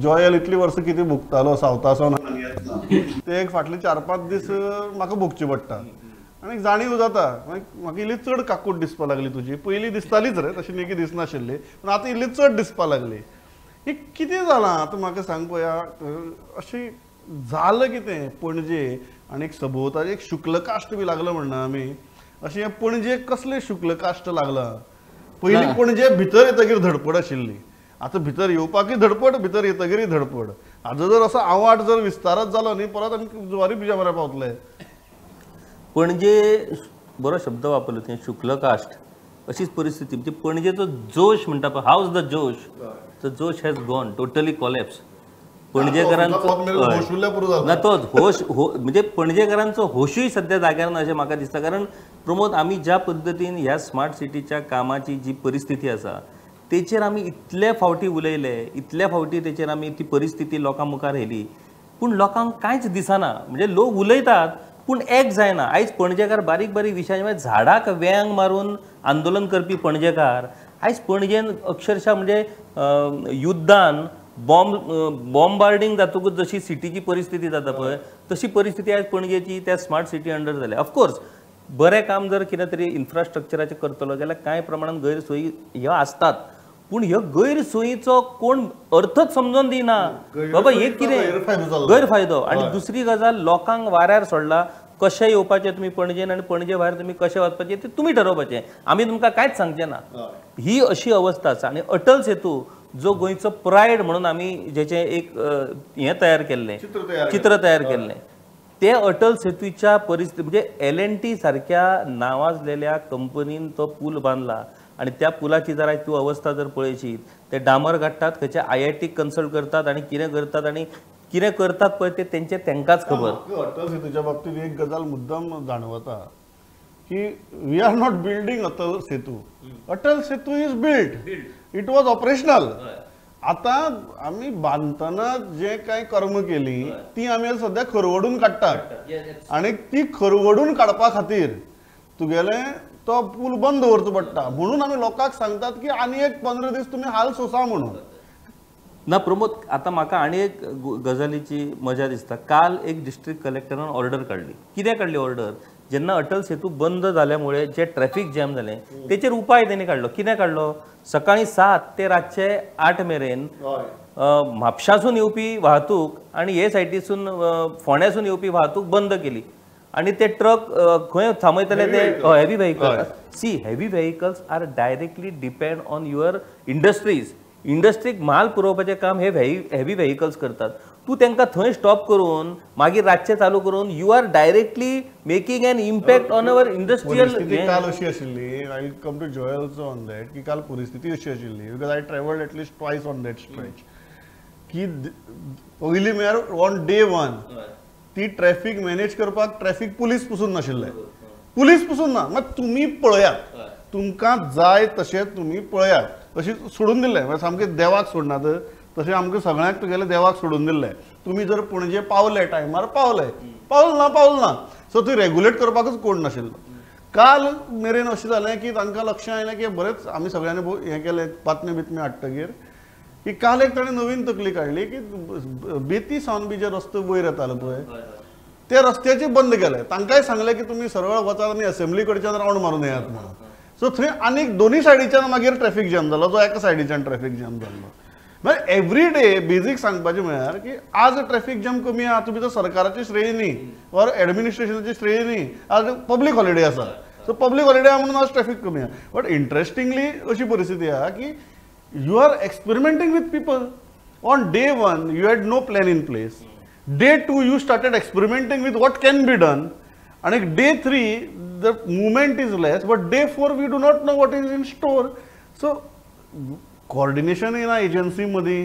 जॉयल इतली वर्सां कितें भुगतालो सावथासून ते एक फाटले 4-5 दीस म्हाका भोगची पडटा आनी जाणीव जाता म्हाका इल्ली चड काकूट दिसपा लागली तुजी पयलीं दिसतालीच रे तशी न्ही की दिसनाशिल्ली पूण आतां इल्ली चड दिसपा लागली ही कितें जालां आतां म्हाका सांग पळया अशें झालं कितें पणजे आनी एक सभोवताची एक शुक्ल कास्ट बी लागलो म्हणना आमी अशें पणजे कसलें शुक्ल कास्ट लागलां पयलीं पणजे भितर येतकीर धडपड आशिल्ली आतां भितर येवपाकूय धडपड भितर येतकीरय धडपड हाजो जर असो आवाठ जर विस्तारत जालो न्ही परत आमी जुवारी ब्रिजा म्हऱ्या पावतले पणजे बरो शब्द वापरलो तुवें शुक्ल कास्ट अशीच परिस्थिती म्हणजे पणजेचो जोश म्हणटा पळय हाऊज द जोश द जोश हॅज गॉन टोटली कॉलेप्स पणजेकरांचो ना तोच होश म्हणजे पणजेकरांचो होशूय सध्या जाग्यार ना अशें म्हाका दिसता कारण प्रमोद आमी ज्या पद्दतीन ह्या स्मार्ट सिटीच्या कामाची जी परिस्थिती आसा तेचेर आमी इतले फावटी उलयले इतल्या फावटी तेचेर आमी ती परिस्थिती लोकां मुखार व्हेली पूण लोकांक कांयच दिसना म्हणजे लोक उलयतात पूण एक जायना आयज पणजेकार बारीक बारीक विशयां झाडाक वेंग मारून आंदोलन करपी पणजेकार आयज पणजेन अक्षरशः म्हणजे युद्धान बॉम्बार्डिंग जातकूच जशी सिटीची परिस्थिती जाता पळय तशी परिस्थिती आयज पणजेची त्या स्मार्ट सिटी अंडर जाल्या ऑफकोर्स बरें काम जर कितें तरी इन्फ्रास्ट्रक्चराचें करतलो जाल्यार कांय प्रमाणात गैरसोयी ह्यो आसतात पूण ह्यो गैरसोयीचो कोण अर्थच समजून दिना बाबा हे कितें गैरफायदो आनी दुसरी गजाल लोकांक वाऱ्यार सोडला कशें येवपाचें तुमी पणजेन आनी पणजे भायर तुमी कशें वचपाचें तें तुमी ठरोवपाचें आमी तुमकां कांयच सांगचें ना ही अशी अवस्था आसा आनी अटल सेतू जो गोंयचो प्रायड म्हणून आमी जेचें एक हें तयार केल्लें चित्र तयार केल्लें ते अटल सेतूच्या परिस्थिती म्हणजे L&T सारक्या नावाजलेल्या कंपनीन तो पूल बांदला आणि त्या पुलाची जर तूं अवस्था जर पळयशीत ते डांबर काडटात खंयचे IIT कन्सल्ट करतात आणि कितें करतात आणि कितें करतात पळय ते तेंचे तेंकाच खबर अटल सेतूच्या बाबतीत एक गजाल मुद्दाम जाणवता की we are not building Atal Setu is build it was operational आता आम्ही बांधताना जे काही कर्म केली ती आम्ही सध्या खरवडून काडटात आणि ती खरवडून काडपा खातीर तुगेले तो पूल बंद दवरचो पडटा म्हणून आमी लोकांक सांगतात की आनी एक 15 दीस तुम्ही हाल सोंसा म्हणून ना प्रमोद आता म्हाका आनी एक गजालीची मजा दिसता काल एक डिस्ट्रिक्ट कलेक्टरान ऑर्डर काढली कित्याक काढली ऑर्डर जेन्ना अटल सेतू बंद जाल्यामुळे जे ट्रॅफिक जॅम जालें तेचेर उपाय तेणी काडलो कितें काडलो सकाळी 7 ते रातचे 8 मेरेन म्हापशासून येवपी वाहतूक आणि हे सायटीसून फोंड्यासून येवपी वाहतूक बंद केली आणि ते ट्रक खंय थांबयतले ते heavy vehicles see heavy vehicles are directly depend on your इंडस्ट्रीक माल पुरवपाचें काम हे हेवी व्हेकल्स करतात तू तांकां थंय स्टॉप करून मागीर रातचे चालू करून you are directly making an impact on our industrial काल अशी आशिल्ली आय कम टू जॉयल्सो ऑन दॅट की काल परिस्थिती अशी आशिल्ली because I travelled at least twice on that stretch की पयलीं म्हळ्यार ऑन डे 1 ती ट्रॅफिक मॅनेज करपाक ट्रॅफिक पुलीस पसून नाशिल्ले पुलीस पसून ना मात तुमी पळयात तुमकां जाय तशें तुमी पळयात अशी सोडून दिल्लें सामकें देवाक सोडनात तशें आमकां सगळ्यांक तुगेले देवाक सोडून दिल्लें तुमी जर पणजे पावले टायमार पावल ना सो ती रेग्युलेट करपाकूच कोण नाशिल्लो काल मेरेन अशें जालें की तांकां लक्षांत आयलें की बरेंच आमी सगळ्यांनी हें केलें बातमी बितमी हाडटकीर की काल एक ताणें नवीन तकली काडली की बेती सावन बी जे रस्तो वयर येताले पळय ते रस्त्याचे बंद केले तांकांय सांगलें की तुमी सरळ वचात आनी असेंब्ली कडच्यान रावंड मारून येयात म्हणून सो थंय आनीक दोनूय सायडीच्यान मागीर ट्रॅफिक जॅम जालो जो एका सायडीच्यान ट्रॅफिक जॅम जाल्लो म्हणजे एवरी डे बेजीक सांगपाचें म्हळ्यार की आज ट्रॅफिक जॅम कमी आहा तुमी तो सरकाराची श्रेय न्ही ऑर एडमिनिस्ट्रेशनाची श्रेय न्ही आज पब्लीक हॉलिडे आसा सो पब्लीक हॉलिडे आहा म्हणून आज ट्रॅफिक कमी आहा बट इंटरेस्टिंगली अशी परिस्थिती आहा की you are experimenting with people on day 1 you had no plan in place day 2 you started experimenting with what can be done and day 3 the movement is less but day 4 we do not know what is in store so coordination in agency मध्ये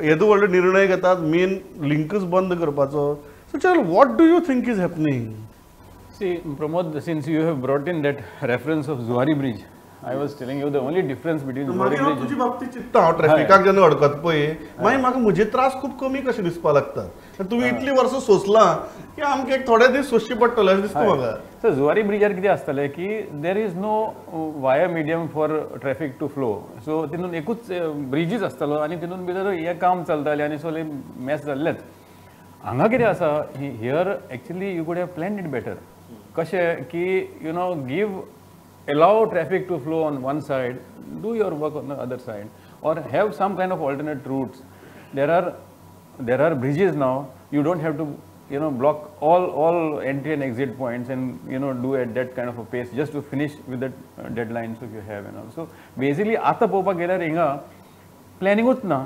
येदो व्हडलो निर्णय घेतात main लिंकच बंद करपाचो so chal what do you think is happening see Pramod since you have brought in that reference of Zuari bridge I was telling you the only difference between मागीर Zuari हांव Bridge. तुजे बाबतींत चिंतता हांव ट्रॅफिकाक जेन्ना अडकत पळय मागीर म्हाका म्हजे त्रास खूब कमी कशे दिसपाक लागतात तुमी इतलीं वर्सां सोंसलां की आमकां एक थोडे दीस सोंसची पडटले अशें दिसता म्हाका So Zuari Bridge कितें आसतलें की there is no via medium for traffic to flow. So तितून एकूच ब्रिजीस आसतलो आनी तितून भितर हें काम चलतालें आनी सगळें मॅस जाल्लेंच. हांगा कितें आसा हियर एक्चुअली यू कुड हॅव प्लॅन्ड इट बेटर. कशें की you know give allow traffic to flow on one side, do your work on the other side, or have some kind of alternate routes. There are bridges now. You don't have to block all entry and exit points and do at that kind of a pace just to finish with the deadlines if you have and all. So basically आता पळोवपाक गेल्यार हिंगा प्लॅनिंगूच ना.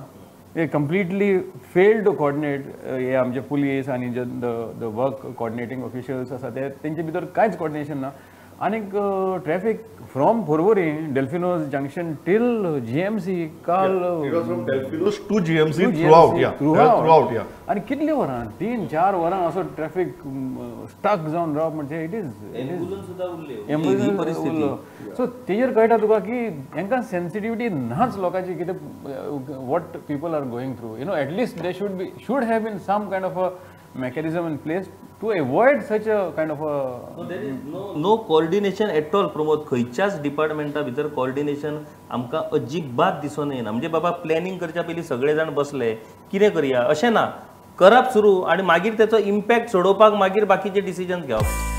हे completely failed to coordinate हे आमचे police आनी the work coordinating officials आसा तेंचे भितर कांयच coordination ना. आनीक traffic from Porvorim Delfino's junction till GMC काल टू GMC throughout आनी कितली वरां 3-4 वरां असो ट्रॅफिक स्टक जावन रावप म्हणजे इट इज सो तेजेर कळटा तुका की हांकां सेन्सिटिविटी नाच लोकांची कितें what people are going through at least they should have been some kind of a mechanism in place to avoid such a kind of a no coordination at all Pramod खंयच्याच डिपार्टमेंटा भितर कोऑर्डिनेशन आमकां अजिबात दिसून येना म्हणजे बाबा प्लॅनिंग करच्या पयलीं सगळे जाण बसले कितें करया अशें ना करप सुरू आनी मागीर तेचो इम्पॅक्ट सोडोवपाक मागीर बाकीचे डिसिजन घेवप